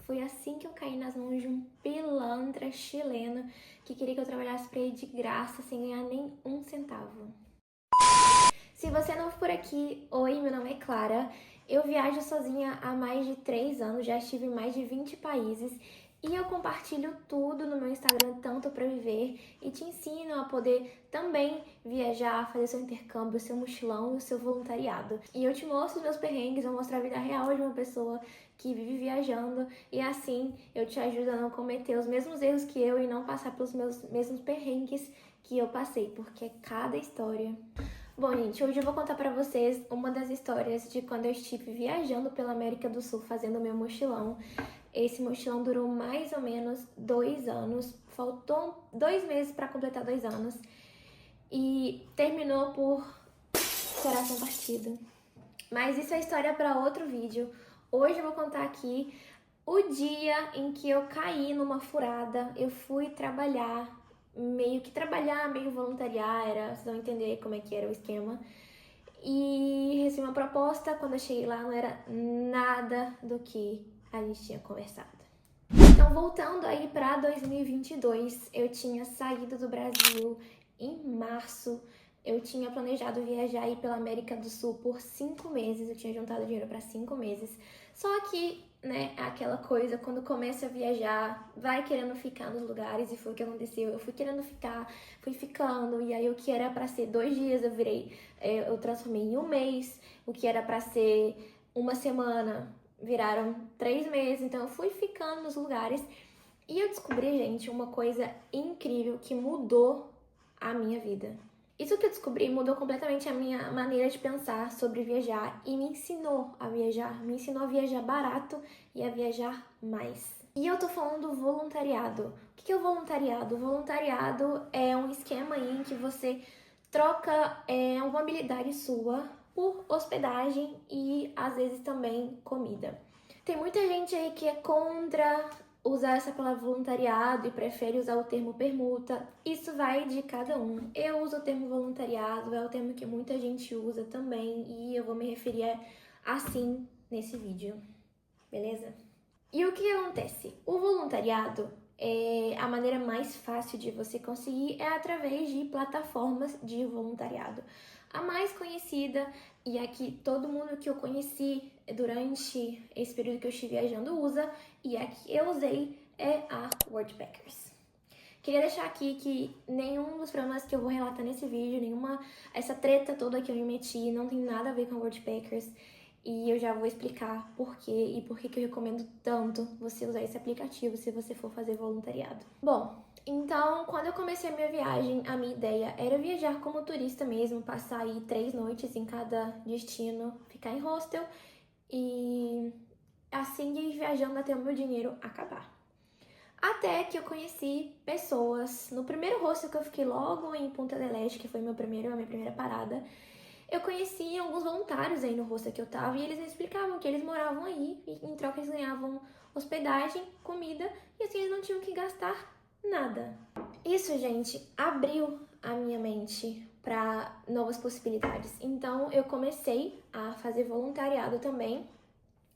Foi assim que eu caí nas mãos de um pilantra chileno que queria que eu trabalhasse pra ele de graça, sem ganhar nem um centavo. Se você é novo por aqui, oi, meu nome é Clara. Eu viajo sozinha há mais de 3 anos, já estive em mais de 20 países e eu compartilho tudo no meu Instagram, tanto para viver, e te ensino a poder também viajar, fazer seu intercâmbio, seu mochilão e o seu voluntariado. E eu te mostro os meus perrengues, vou mostrar a vida real de uma pessoa que vive viajando, e assim eu te ajudo a não cometer os mesmos erros que eu e não passar pelos meus mesmos perrengues que eu passei, porque é cada história. Bom, gente, hoje eu vou contar pra vocês uma das histórias de quando eu estive viajando pela América do Sul fazendo o meu mochilão. Esse mochilão durou mais ou menos 2 anos, faltou 2 meses pra completar 2 anos e terminou por coração partido. Mas isso é história pra outro vídeo. Hoje eu vou contar aqui o dia em que eu caí numa furada, eu fui trabalhar, meio voluntariar, vocês vão entender como é que era o esquema. E recebi uma proposta, quando eu cheguei lá não era nada do que a gente tinha conversado. Então, voltando aí para 2022, eu tinha saído do Brasil em março. Eu tinha planejado viajar aí pela América do Sul por 5 meses, eu tinha juntado dinheiro para 5 meses. Só que, né, aquela coisa, quando começa a viajar, vai querendo ficar nos lugares, e foi o que aconteceu. Eu fui querendo ficar, fui ficando, e aí o que era para ser 2 dias, eu transformei em 1 mês. O que era para ser 1 semana, viraram 3 meses, então eu fui ficando nos lugares. E eu descobri, gente, uma coisa incrível que mudou a minha vida. Isso que eu descobri mudou completamente a minha maneira de pensar sobre viajar e me ensinou a viajar, me ensinou a viajar barato e a viajar mais. E eu tô falando do voluntariado. O que é o voluntariado? O voluntariado é um esquema aí em que você troca uma habilidade sua por hospedagem e às vezes também comida. Tem muita gente aí que é contra usar essa palavra voluntariado e prefere usar o termo permuta. Isso vai de cada um. Eu uso o termo voluntariado, é o termo que muita gente usa também, e eu vou me referir assim nesse vídeo, beleza? E o que acontece? O voluntariado, a maneira mais fácil de você conseguir é através de plataformas de voluntariado. A mais conhecida, e a que todo mundo que eu conheci durante esse período que eu estive viajando usa, e a que eu usei, é a Worldpackers. Queria deixar aqui que nenhum dos problemas que eu vou relatar nesse vídeo, essa treta toda que eu me meti, não tem nada a ver com a Worldpackers. E eu já vou explicar por quê e por que eu recomendo tanto você usar esse aplicativo se você for fazer voluntariado. Bom, então quando eu comecei a minha viagem, a minha ideia era viajar como turista mesmo, passar aí 3 noites em cada destino, ficar em hostel e assim ir viajando até o meu dinheiro acabar. Até que eu conheci pessoas. No primeiro hostel que eu fiquei logo em Punta del Este, que foi a minha primeira parada, eu conheci alguns voluntários aí no hostel que eu tava, e eles me explicavam que eles moravam aí e em troca eles ganhavam hospedagem, comida, e assim eles não tinham que gastar nada. Isso, gente, abriu a minha mente para novas possibilidades. Então eu comecei a fazer voluntariado também.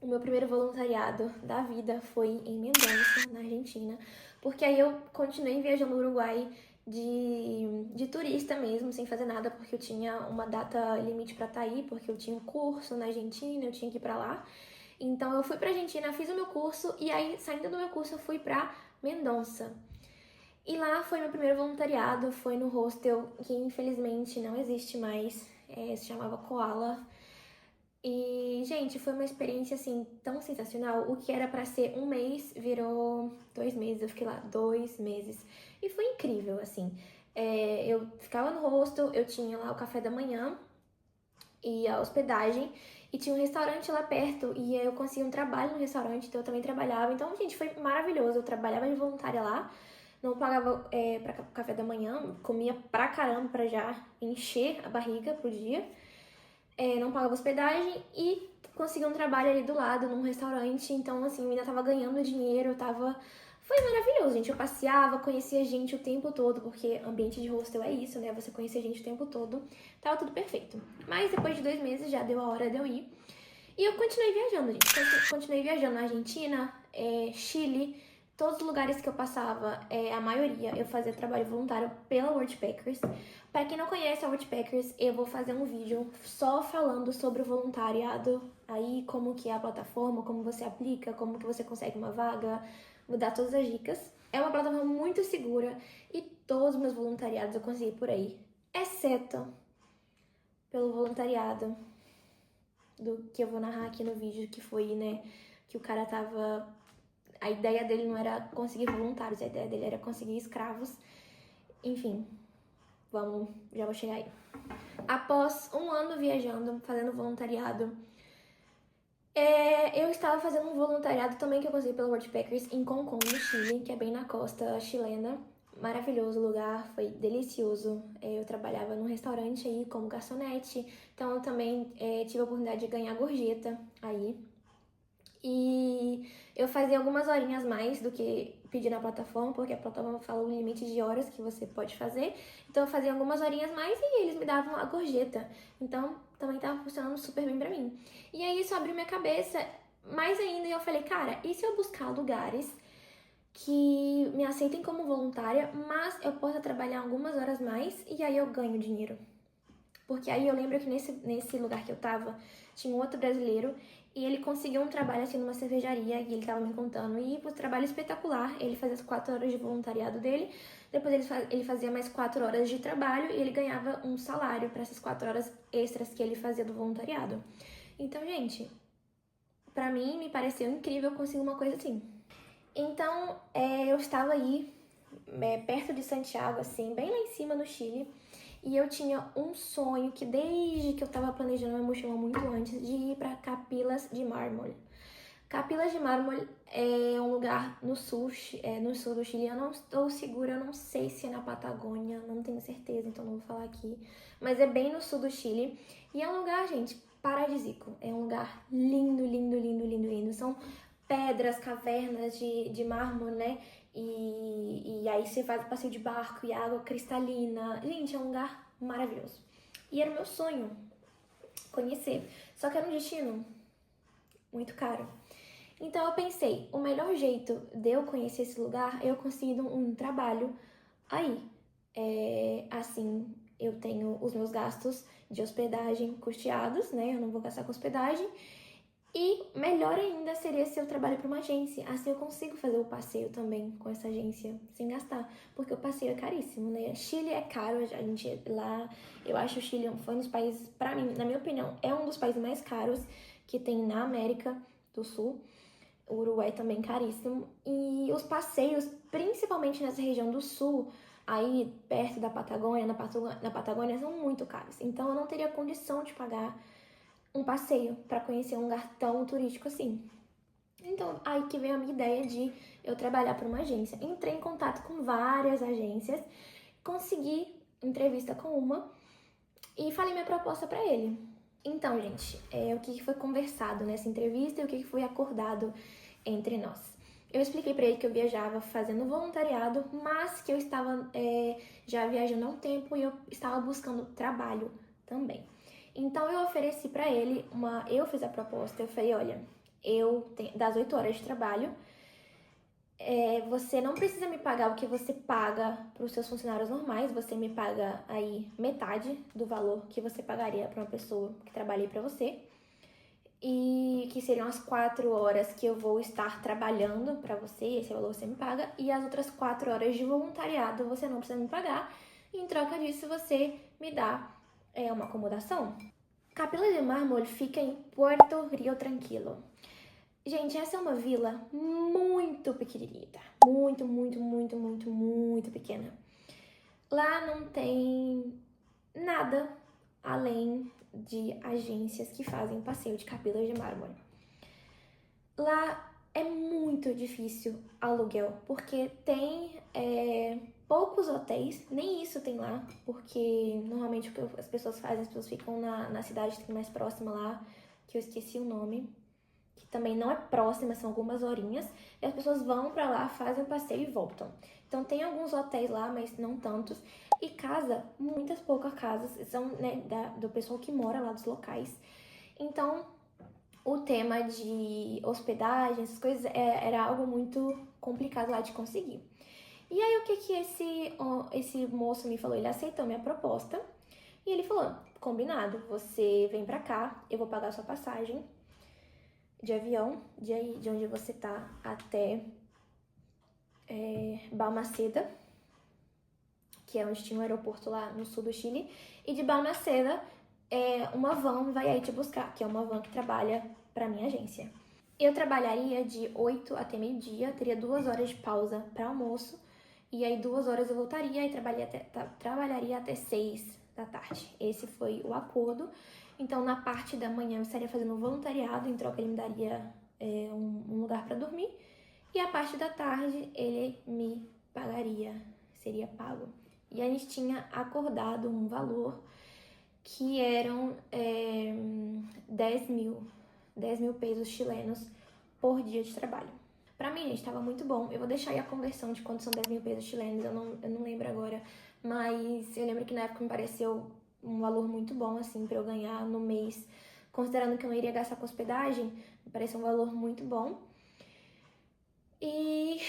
O meu primeiro voluntariado da vida foi em Mendoza, na Argentina, porque aí eu continuei viajando no Uruguai de turista mesmo, sem fazer nada, porque eu tinha uma data limite pra estar aí, porque eu tinha um curso na Argentina, eu tinha que ir pra lá. Então eu fui pra Argentina, fiz o meu curso, e aí saindo do meu curso eu fui pra Mendoza. E lá foi meu primeiro voluntariado, foi no hostel que infelizmente não existe mais, se chamava Koala. E, gente, foi uma experiência, assim, tão sensacional. O que era pra ser 1 mês virou 2 meses. Eu fiquei lá 2 meses. E foi incrível, assim. Eu ficava no hostel, eu tinha lá o café da manhã e a hospedagem. E tinha um restaurante lá perto. E aí eu consegui um trabalho no restaurante, então eu também trabalhava. Então, gente, foi maravilhoso. Eu trabalhava de voluntária lá. Não pagava pra café da manhã. Comia pra caramba pra já encher a barriga pro dia. Não pagava hospedagem e consegui um trabalho ali do lado, num restaurante. Então, assim, eu ainda tava ganhando dinheiro, Foi maravilhoso, gente. Eu passeava, conhecia gente o tempo todo, porque ambiente de hostel é isso, né? Você conhecer gente o tempo todo. Tava tudo perfeito. Mas depois de 2 meses já deu a hora de eu ir. E eu continuei viajando, gente. Continuei viajando na Argentina. Chile, todos os lugares que eu passava, a maioria, eu fazia trabalho voluntário pela Worldpackers. Para quem não conhece a Worldpackers, eu vou fazer um vídeo só falando sobre o voluntariado, aí como que é a plataforma, como você aplica, como que você consegue uma vaga, vou dar todas as dicas. É uma plataforma muito segura e todos os meus voluntariados eu consegui por aí, exceto pelo voluntariado do que eu vou narrar aqui no vídeo, que foi, né, que o cara tava... A ideia dele não era conseguir voluntários, a ideia dele era conseguir escravos. Enfim, já vou chegar aí. Após um ano viajando, fazendo voluntariado, eu estava fazendo um voluntariado também que eu consegui pelo Worldpackers em Concón, no Chile, que é bem na costa chilena. Maravilhoso lugar, foi delicioso. Eu trabalhava num restaurante aí como garçonete, então eu também tive a oportunidade de ganhar gorjeta aí. E eu fazia algumas horinhas mais do que pedir na plataforma, porque a plataforma fala o limite de horas que você pode fazer. Então eu fazia algumas horinhas mais e eles me davam a gorjeta. Então também tava funcionando super bem pra mim. E aí isso abriu minha cabeça mais ainda e eu falei, cara, e se eu buscar lugares que me aceitem como voluntária, mas eu possa trabalhar algumas horas mais e aí eu ganho dinheiro? Porque aí eu lembro que nesse lugar que eu tava, tinha um outro brasileiro e ele conseguiu um trabalho assim numa cervejaria e ele tava me contando. E o trabalho espetacular, ele fazia as 4 horas de voluntariado dele, depois ele fazia mais 4 horas de trabalho e ele ganhava um salário para essas 4 horas extras que ele fazia do voluntariado. Então, gente, pra mim me pareceu incrível conseguir uma coisa assim. Então, eu estava aí, perto de Santiago, assim, bem lá em cima no Chile. E eu tinha um sonho que desde que eu tava planejando minha mochila muito antes de ir para Capilas de Mármol. Capilas de Mármol é um lugar no sul do Chile. Eu não estou segura, eu não sei se é na Patagônia, não tenho certeza, então não vou falar aqui. Mas é bem no sul do Chile. E é um lugar, gente, paradisíaco. É um lugar lindo, lindo, lindo, lindo, lindo. São pedras, cavernas de mármore, né? E aí você faz o passeio de barco e água cristalina. Gente, é um lugar maravilhoso. E era o meu sonho conhecer. Só que era um destino muito caro. Então eu pensei, o melhor jeito de eu conhecer esse lugar é eu conseguir um trabalho aí. Assim, eu tenho os meus gastos de hospedagem custeados, né? Eu não vou gastar com hospedagem. E melhor ainda seria se eu trabalho para uma agência. Assim eu consigo fazer o passeio também com essa agência sem gastar, porque o passeio é caríssimo, né? Chile é caro, a gente lá, eu acho o Chile foi um dos países, para mim, na minha opinião, é um dos países mais caros que tem na América do Sul. O Uruguai também caríssimo. E os passeios, principalmente nessa região do sul, aí perto da Patagônia, na Patagônia, são muito caros. Então eu não teria condição de pagar um passeio para conhecer um lugar tão turístico assim. Então, aí que veio a minha ideia de eu trabalhar para uma agência. Entrei em contato com várias agências, consegui entrevista com uma e falei minha proposta para ele. Então, gente, o que foi conversado nessa entrevista e o que foi acordado entre nós. Eu expliquei para ele que eu viajava fazendo voluntariado, mas que eu estava já viajando há um tempo e eu estava buscando trabalho também. Então eu ofereci para ele eu fiz a proposta, eu falei, olha, eu tenho das 8 horas de trabalho, você não precisa me pagar o que você paga para os seus funcionários normais, você me paga aí metade do valor que você pagaria para uma pessoa que trabalhe para você, e que seriam as 4 horas que eu vou estar trabalhando para você, esse valor você me paga, e as outras 4 horas de voluntariado você não precisa me pagar, e em troca disso você me dá uma acomodação. Capela de Mármol fica em Puerto Rio Tranquilo. Gente, essa é uma vila muito pequenininha, muito, muito, muito, muito, muito pequena. Lá não tem nada além de agências que fazem passeio de capilas de mármore. Lá é muito difícil aluguel, porque tem poucos hotéis, nem isso tem lá, porque normalmente o que as pessoas fazem, as pessoas ficam na cidade que tem mais próxima lá, que eu esqueci o nome, que também não é próxima, são algumas horinhas, e as pessoas vão pra lá, fazem o passeio e voltam. Então tem alguns hotéis lá, mas não tantos. E casa, muitas poucas casas, são, né, do pessoal que mora lá, dos locais. Então, o tema de hospedagem, essas coisas, era algo muito complicado lá de conseguir. E aí, o que esse moço me falou? Ele aceitou minha proposta e ele falou, combinado, você vem pra cá, eu vou pagar sua passagem de avião, de onde você tá até Balmaceda, que é onde tinha um aeroporto lá no sul do Chile, e de Balmaceda, uma van vai aí te buscar, que é uma van que trabalha pra minha agência. Eu trabalharia de 8 até meio-dia, teria 2 horas de pausa para almoço, e aí 2 horas eu voltaria e trabalharia até 6 da tarde. Esse foi o acordo. Então, na parte da manhã eu estaria fazendo um voluntariado, em troca ele me daria um lugar para dormir, e a parte da tarde ele me pagaria, seria pago. E a gente tinha acordado um valor que eram 10 mil pesos chilenos por dia de trabalho. Pra mim, gente, tava muito bom. Eu vou deixar aí a conversão de quanto são 10 mil pesos chilenos, eu não lembro agora. Mas eu lembro que na época me pareceu um valor muito bom, assim, pra eu ganhar no mês. Considerando que eu não iria gastar com hospedagem, me pareceu um valor muito bom. E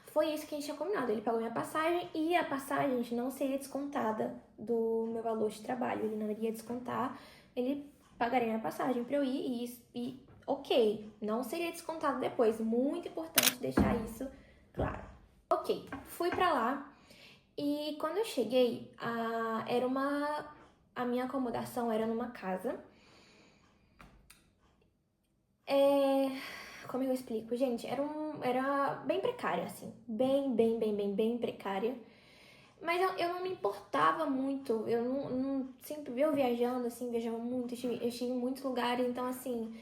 foi isso que a gente tinha combinado. Ele pagou minha passagem e a passagem, gente, não seria descontada do meu valor de trabalho. Ele não iria descontar, ele pagaria minha passagem pra eu ir e ok, não seria descontado depois. Muito importante deixar isso claro. Ok, fui pra lá e quando eu cheguei, a minha acomodação era numa casa. Como eu explico? Gente, era bem precária, assim. Bem precária. Mas eu não me importava muito. Eu não sempre eu viajando, assim, viajava muito, eu estive em muitos lugares, então assim,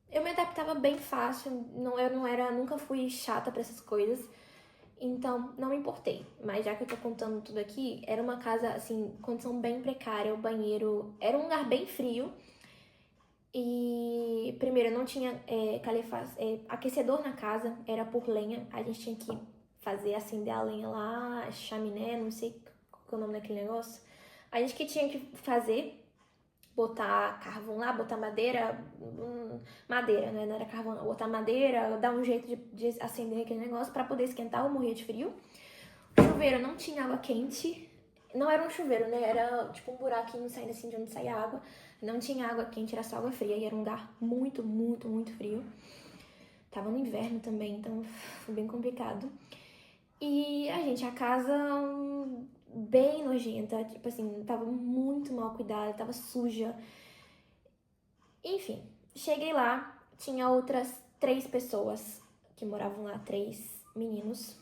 eu me adaptava bem fácil. Nunca fui chata pra essas coisas. Então, não me importei. Mas já que eu tô contando tudo aqui, era uma casa, assim, condição bem precária, o banheiro era um lugar bem frio. E primeiro, não tinha aquecedor na casa, era por lenha. A gente tinha que acender a lenha lá, chaminé, não sei qual que é o nome daquele negócio. A gente que tinha que fazer, botar carvão lá, botar madeira, madeira, né? Não era carvão, não. Botar madeira, dar um jeito de acender aquele negócio pra poder esquentar ou morrer de frio. O chuveiro não tinha água quente. Não era um chuveiro, né? Era tipo um buraquinho saindo assim de onde saía água. Não tinha água quente, era só água fria. E era um lugar muito frio. Tava no inverno também, então foi bem complicado. E a casa bem nojenta. Tipo assim, tava muito mal cuidada, tava suja. Enfim, cheguei lá, tinha outras 3 pessoas que moravam lá, 3 meninos.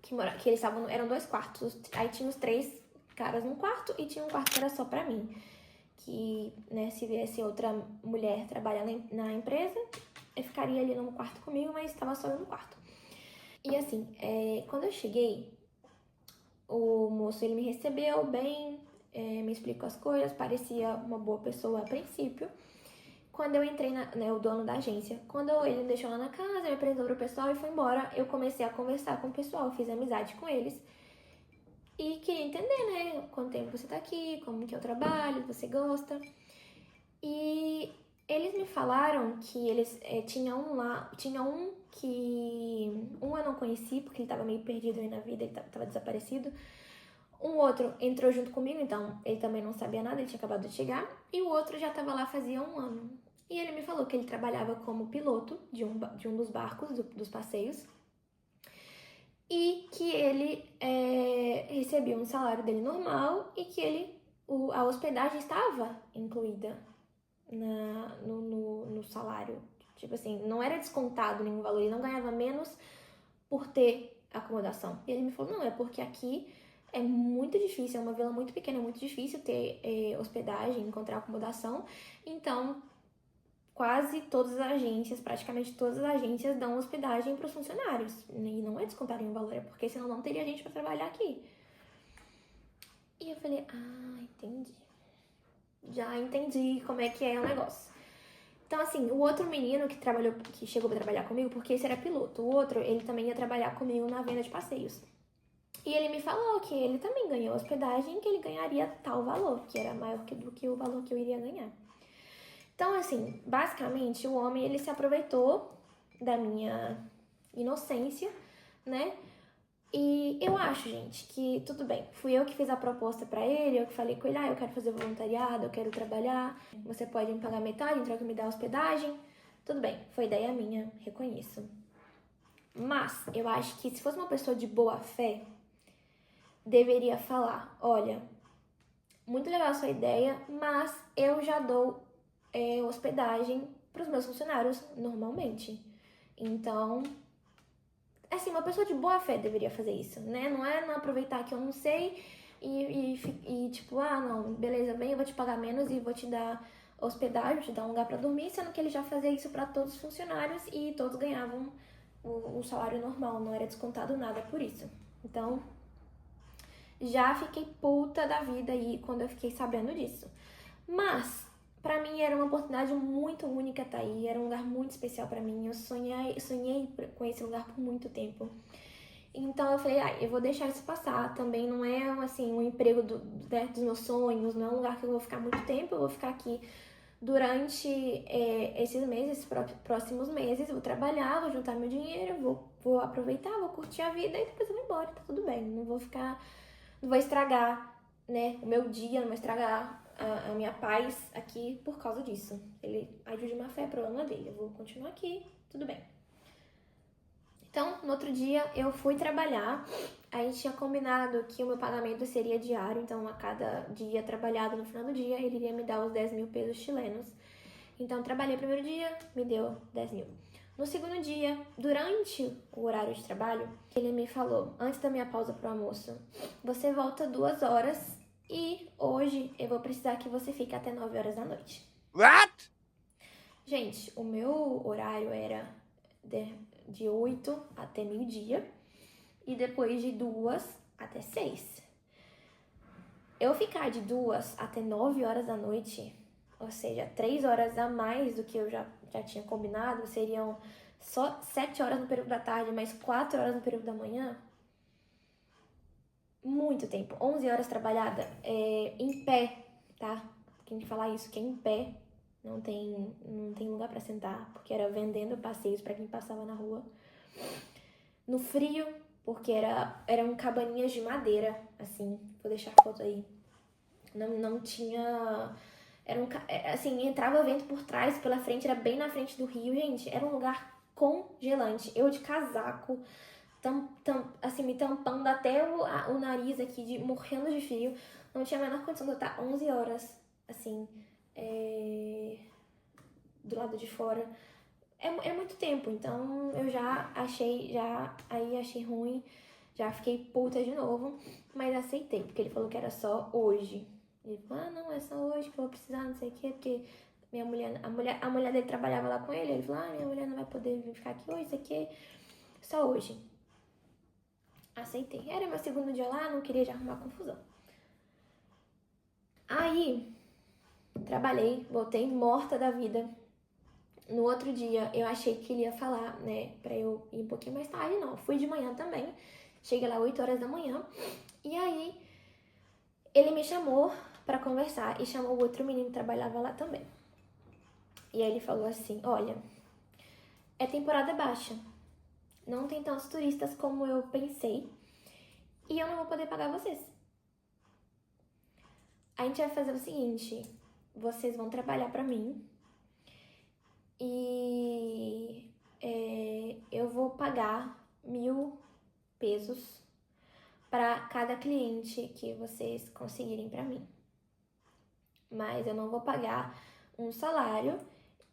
Que eles eram 2 quartos. Aí tinha os 3 caras num quarto e tinha um quarto que era só pra mim. Que, né, se viesse outra mulher trabalhar na empresa, eu ficaria ali no quarto comigo, mas estava só eu no quarto. E assim, quando eu cheguei, o moço ele me recebeu bem, me explicou as coisas, parecia uma boa pessoa a princípio. Quando eu entrei, o dono da agência, quando ele me deixou lá na casa, me apresentou pro pessoal e foi embora, eu comecei a conversar com o pessoal, fiz amizade com eles. E queria entender, né, quanto tempo você tá aqui, como que é o trabalho, você gosta. E eles me falaram que eles tinha um que eu não conheci, porque ele tava meio perdido aí na vida, ele tava desaparecido. Um outro entrou junto comigo, então ele também não sabia nada, ele tinha acabado de chegar. E o outro já tava lá fazia 1 ano. E ele me falou que ele trabalhava como piloto de um dos barcos, dos passeios. E que ele recebia um salário dele normal e que a hospedagem estava incluída no salário. Tipo assim, não era descontado nenhum valor, ele não ganhava menos por ter acomodação. E ele me falou, não, é porque aqui é muito difícil, é uma vila muito pequena, é muito difícil ter hospedagem, encontrar acomodação. Então, quase todas as agências, praticamente todas as agências dão hospedagem para os funcionários. E não é descontar nenhum valor, é porque senão não teria gente para trabalhar aqui. E eu falei, entendi. Já entendi como é que é o negócio. Então, assim, o outro menino que chegou pra trabalhar comigo, porque esse era piloto, o outro, ele também ia trabalhar comigo na venda de passeios. E ele me falou que ele também ganhou hospedagem, que ele ganharia tal valor, que era maior do que o valor que eu iria ganhar. Então, assim, basicamente, o homem, ele se aproveitou da minha inocência, né? E eu acho, gente, que tudo bem. Fui eu que fiz a proposta pra ele, eu que falei com ele, eu quero fazer voluntariado, eu quero trabalhar, você pode me pagar metade, em troca me dar hospedagem. Tudo bem, foi ideia minha, reconheço. Mas eu acho que se fosse uma pessoa de boa fé, deveria falar, olha, muito legal a sua ideia, mas eu já dou hospedagem para os meus funcionários normalmente. Então, assim, uma pessoa de boa fé deveria fazer isso, né? Não é não aproveitar que eu não sei e tipo, não, beleza, vem, eu vou te pagar menos e vou te dar hospedagem, vou te dar um lugar para dormir, sendo que ele já fazia isso para todos os funcionários e todos ganhavam o salário normal, não era descontado nada por isso. Então, já fiquei puta da vida aí quando eu fiquei sabendo disso. Mas, pra mim era uma oportunidade muito única tá aí, era um lugar muito especial pra mim. Eu sonhei com esse lugar por muito tempo. Então eu falei, eu vou deixar isso passar. Também não é assim um emprego dos meus sonhos, não é um lugar que eu vou ficar muito tempo, eu vou ficar aqui durante esses meses, esses próximos meses, eu vou trabalhar, vou juntar meu dinheiro, vou aproveitar, vou curtir a vida e depois eu vou embora, tá tudo bem. Não vou estragar, né, o meu dia, não vou estragar a minha paz aqui por causa disso. Ele agiu de má fé, problema dele. Eu vou continuar aqui, tudo bem. Então, no outro dia, eu fui trabalhar. A gente tinha combinado que o meu pagamento seria diário. Então, a cada dia trabalhado no final do dia, ele iria me dar os 10 mil pesos chilenos. Então, eu trabalhei o primeiro dia, me deu 10 mil. No segundo dia, durante o horário de trabalho, ele me falou, antes da minha pausa pro almoço, você volta 2 horas e hoje eu vou precisar que você fique até 9 horas da noite. What? Gente, o meu horário era de 8 até meio-dia e depois de 2 até 6. Eu ficar de 2 até 9 horas da noite, ou seja, 3 horas a mais do que eu já tinha combinado, seriam só 7 horas no período da tarde, mais 4 horas no período da manhã. Muito tempo. 11 horas trabalhada em pé, tá? Quem falar isso, que é em pé, não tem lugar pra sentar, porque era vendendo passeios pra quem passava na rua. No frio, porque eram cabaninhas de madeira, assim, vou deixar a foto aí. Não tinha... assim, entrava vento por trás, pela frente, era bem na frente do rio, gente. Era um lugar congelante. Eu de casaco, assim, me tampando até o nariz aqui, morrendo de frio. Não tinha a menor condição de eu estar 11 horas, assim, do lado de fora. É muito tempo, então eu aí achei ruim, já fiquei puta de novo, mas aceitei, porque ele falou que era só hoje. Ele falou, não, é só hoje que eu vou precisar, não sei o quê, porque a mulher dele trabalhava lá com ele falou, minha mulher não vai poder vir ficar aqui hoje, isso aqui, só hoje. Aceitei. Era meu segundo dia lá, não queria já arrumar confusão. Aí, trabalhei, voltei morta da vida. No outro dia, eu achei que ele ia falar, né, pra eu ir um pouquinho mais tarde, não. Fui de manhã também. Cheguei lá 8 horas da manhã. E aí, ele me chamou pra conversar e chamou o outro menino que trabalhava lá também. E aí ele falou assim, olha, é temporada baixa. Não tem tantos turistas como eu pensei. E eu não vou poder pagar vocês. A gente vai fazer o seguinte, vocês vão trabalhar pra mim. E eu vou pagar 1.000 pesos para cada cliente que vocês conseguirem para mim. Mas eu não vou pagar um salário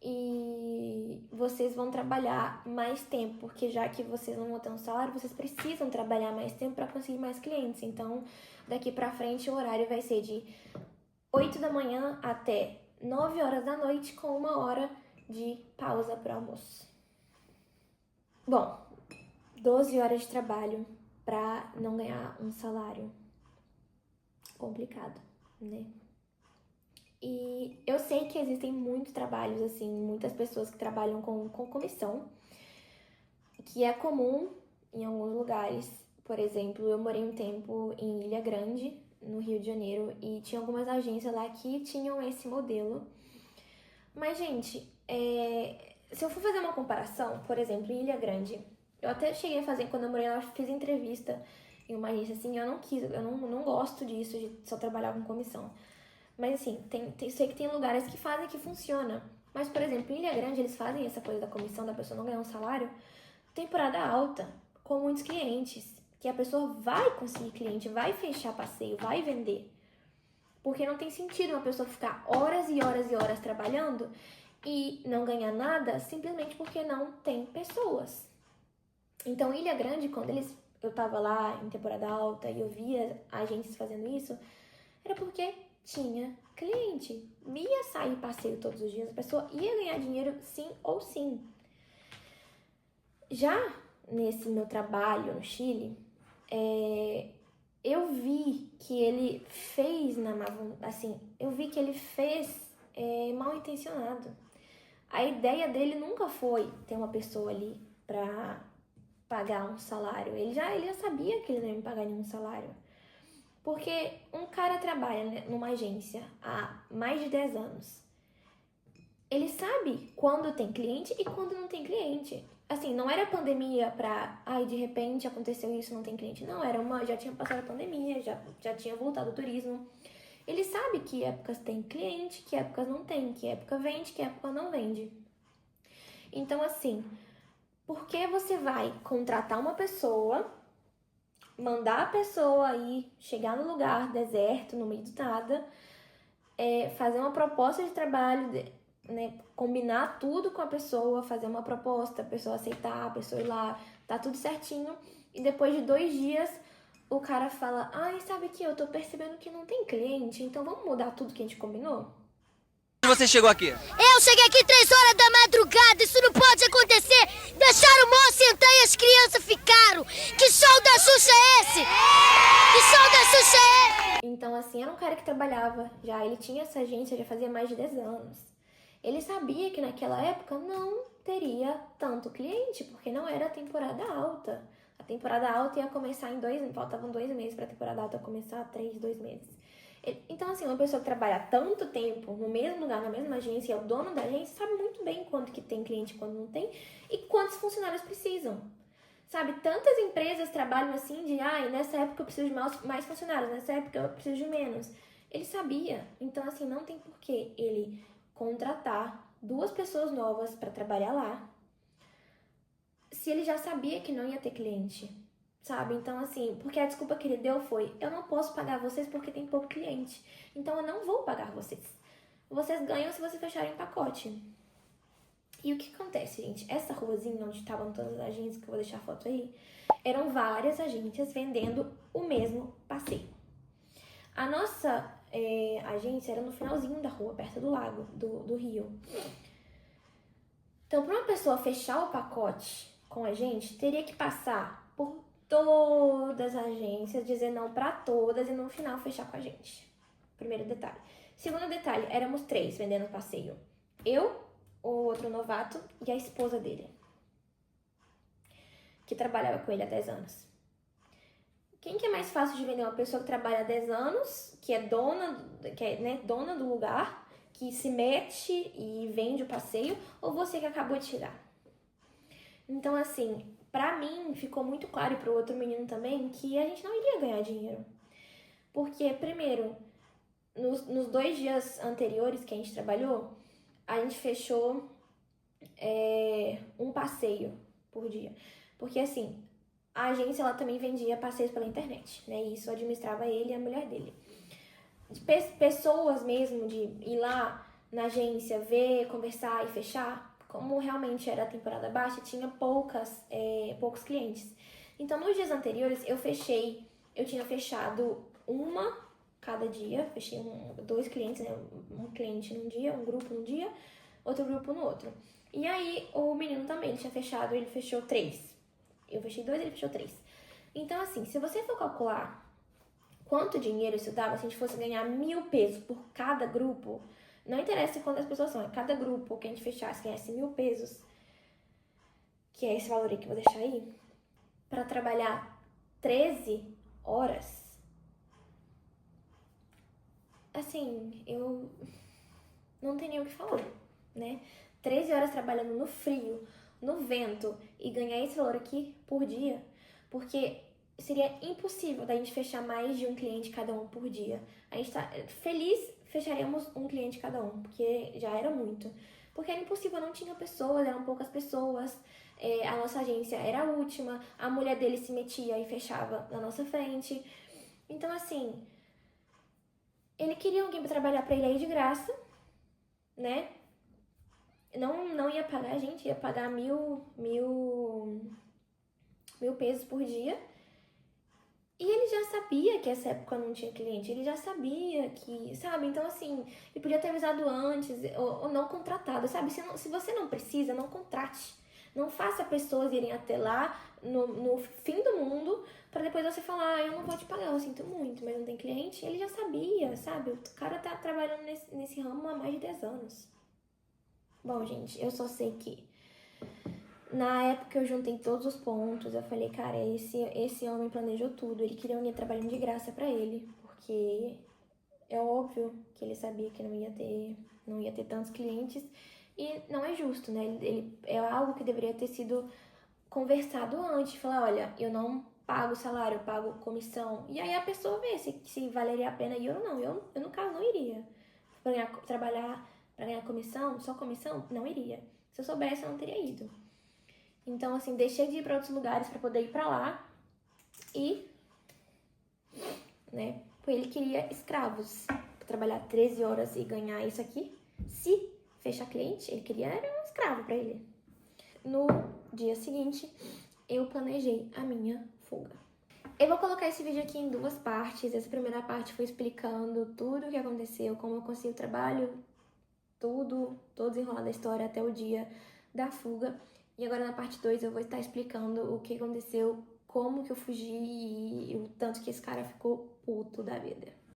e vocês vão trabalhar mais tempo, porque já que vocês não vão ter um salário, vocês precisam trabalhar mais tempo para conseguir mais clientes. Então, daqui para frente o horário vai ser de 8 da manhã até 9 horas da noite com 1 hora de pausa para almoço. Bom, 12 horas de trabalho para não ganhar um salário. Complicado, né? E eu sei que existem muitos trabalhos, assim, muitas pessoas que trabalham com comissão, que é comum em alguns lugares. Por exemplo, eu morei um tempo em Ilha Grande, no Rio de Janeiro, e tinha algumas agências lá que tinham esse modelo. Mas, gente, se eu for fazer uma comparação, por exemplo, em Ilha Grande, eu até cheguei a fazer, quando eu morei lá, eu fiz entrevista em uma agência, assim, eu não quis, eu não gosto disso, de só trabalhar com comissão. Mas, assim, sei que tem lugares que fazem que funciona. Mas, por exemplo, em Ilha Grande, eles fazem essa coisa da comissão, da pessoa não ganhar um salário, temporada alta, com muitos clientes, que a pessoa vai conseguir cliente, vai fechar passeio, vai vender. Porque não tem sentido uma pessoa ficar horas e horas e horas trabalhando e não ganhar nada simplesmente porque não tem pessoas. Então, Ilha Grande, eu tava lá em temporada alta e eu via agentes fazendo isso, era porque tinha cliente. Ia sair passeio todos os dias, a pessoa ia ganhar dinheiro sim ou sim. Já nesse meu trabalho no Chile, eu vi que ele fez mal intencionado. A ideia dele nunca foi ter uma pessoa ali pra pagar um salário. Ele já sabia que ele não ia me pagar nenhum salário. Porque um cara trabalha, né, numa agência há mais de 10 anos. Ele sabe quando tem cliente e quando não tem cliente. Assim, não era pandemia pra, de repente aconteceu isso, não tem cliente. Não, já tinha passado a pandemia, já tinha voltado o turismo. Ele sabe que épocas tem cliente, que épocas não tem, que época vende, que época não vende. Então, assim, por que você vai contratar uma pessoa, mandar a pessoa ir, chegar no lugar deserto, no meio do nada, fazer uma proposta de trabalho, né, combinar tudo com a pessoa, fazer uma proposta, a pessoa aceitar, a pessoa ir lá, tá tudo certinho, e depois de 2 dias o cara fala, sabe que eu tô percebendo que não tem cliente, então vamos mudar tudo que a gente combinou? Você chegou aqui? Eu cheguei aqui 3 horas da madrugada, isso não pode acontecer! Deixaram o moço entrar e as crianças ficaram! Que show da Xuxa é esse? Que show da Xuxa é esse? Então, assim, era um cara que trabalhava já, ele tinha essa agência já fazia mais de 10 anos. Ele sabia que naquela época não teria tanto cliente, porque não era temporada alta. A temporada alta ia começar faltavam 2 meses para a temporada alta começar, 2 meses. Então, assim, uma pessoa que trabalha tanto tempo no mesmo lugar, na mesma agência, é o dono da agência, sabe muito bem quanto que tem cliente e quando não tem, e quantos funcionários precisam. Sabe, tantas empresas trabalham assim nessa época eu preciso de mais funcionários, nessa época eu preciso de menos. Ele sabia, então assim, não tem porquê ele contratar 2 pessoas novas para trabalhar lá, se ele já sabia que não ia ter cliente, sabe? Então assim, porque a desculpa que ele deu foi, eu não posso pagar vocês porque tem pouco cliente, então eu não vou pagar vocês. Vocês ganham se vocês fecharem o pacote. E o que acontece, gente? Essa ruazinha onde estavam todas as agências, que eu vou deixar a foto aí, eram várias agências vendendo o mesmo passeio. A nossa agência era no finalzinho da rua, perto do lago, do rio. Então, para uma pessoa fechar o pacote com a gente, teria que passar por todas as agências, dizer não para todas e no final fechar com a gente. Primeiro detalhe. Segundo detalhe, éramos 3 vendendo passeio. Eu, o outro novato e a esposa dele, que trabalhava com ele há 10 anos. Quem que é mais fácil de vender? Uma pessoa que trabalha há 10 anos, que é dona do lugar, que se mete e vende o passeio, ou você que acabou de chegar? Então, assim, pra mim ficou muito claro, e pro outro menino também, que a gente não iria ganhar dinheiro. Porque, primeiro, nos 2 dias anteriores que a gente trabalhou, a gente fechou um passeio por dia. Porque, assim, a agência ela também vendia passeios pela internet, né? E isso administrava ele e a mulher dele. Pessoas mesmo de ir lá na agência, ver, conversar e fechar, como realmente era a temporada baixa, tinha poucos clientes. Então, nos dias anteriores, eu tinha fechado uma cada dia, fechei 2 clientes, né? Um cliente num dia, um grupo num dia, outro grupo no outro. E aí, o menino também, ele tinha fechado, ele fechou 3. Eu fechei 2, ele fechou 3. Então, assim, se você for calcular quanto dinheiro isso dava, se a gente fosse ganhar 1.000 pesos por cada grupo, não interessa quantas pessoas são, é cada grupo que a gente fechasse, ganhasse 1.000 pesos, que é esse valor aí que eu vou deixar aí, pra trabalhar 13 horas, assim, eu não tenho nem o que falar. né? 13 horas trabalhando no frio, no vento e ganhar esse valor aqui por dia, porque seria impossível da gente fechar mais de um cliente cada um por dia. A gente tá feliz, fecharíamos um cliente cada um, porque já era muito. Porque era impossível, não tinha pessoas, eram poucas pessoas, a nossa agência era a última, a mulher dele se metia e fechava na nossa frente. Então, assim, ele queria alguém pra trabalhar pra ele aí de graça, né? Não ia pagar, a gente ia pagar mil pesos por dia. E ele já sabia que essa época não tinha cliente, ele já sabia que, sabe? Então, assim, ele podia ter avisado antes ou não contratado, sabe? Se você não precisa, não contrate. Não faça pessoas irem até lá no fim do mundo pra depois você falar, eu não vou te pagar, eu sinto muito, mas não tem cliente. Ele já sabia, sabe? O cara tá trabalhando nesse ramo há mais de 10 anos. Bom, gente, eu só sei que na época eu juntei todos os pontos, eu falei, cara, esse homem planejou tudo, ele queria alguém trabalhando de graça pra ele, porque é óbvio que ele sabia que não ia ter tantos clientes, e não é justo, né? Ele é algo que deveria ter sido conversado antes, falar, olha, eu não pago salário, eu pago comissão, e aí a pessoa vê se valeria a pena ir ou não. Eu no caso, não iria. Trabalhar pra ganhar comissão, só comissão, não iria. Se eu soubesse, eu não teria ido. Então, assim, deixei de ir para outros lugares para poder ir para lá e, né, ele queria escravos, pra trabalhar 13 horas e ganhar isso aqui. Se fechar cliente, ele queria era um escravo para ele. No dia seguinte, eu planejei a minha fuga. Eu vou colocar esse vídeo aqui em duas partes. Essa primeira parte foi explicando tudo o que aconteceu, como eu consegui o trabalho, todo desenrolar da história até o dia da fuga. E agora na parte 2 eu vou estar explicando o que aconteceu, como que eu fugi e o tanto que esse cara ficou puto da vida.